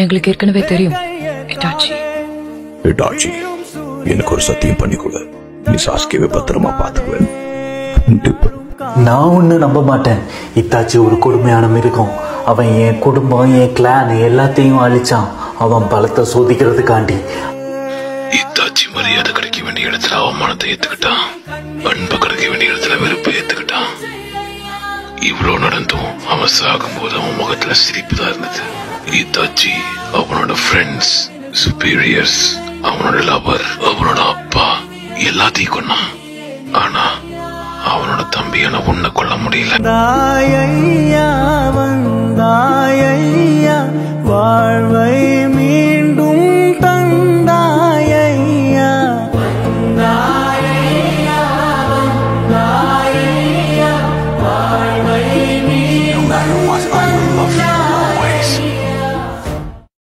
எங்களுக்கு ஏற்கனவே தெரியும். இட்டாச்சி எனக்கு ஒரு சத்தியம் பண்ணி கொடு. நீ சாஸ்கியவை பத்திரமா பாத்துக்குவேன். நான் ஒண்ணு நம்ப மாட்டேன். இத்தாச்சி ஒரு கொடுமையான மிருகம். அவன் என் குடும்பம், என் கிளான் எல்லாத்தையும் அழிச்சான். அவன் பலத்தை சோதிக்கிறதுக்காண்டி. இத்தாச்சி மரியாதை கிடைக்க வேண்டிய இடத்துல அவமானத்தை ஏத்துக்கிட்டான். அன்பு கிடைக்க வேண்டிய இடத்துல வெறுப்பை ஏத்துக்கிட்டான். இவ்வளவு நடந்தும் அவன் சாகும் போது அவன் முகத்துல சிரிப்பு தான் இருந்தது. இத்தாச்சி அவனோட ஃப்ரெண்ட்ஸ், சுப்பீரியர்ஸ், அவனோட லவர், அவனோட அப்பா எல்லாத்தையும் கொன்னான். ஆனா அவனோட தம்பியான உன்னை கொல்ல முடியல.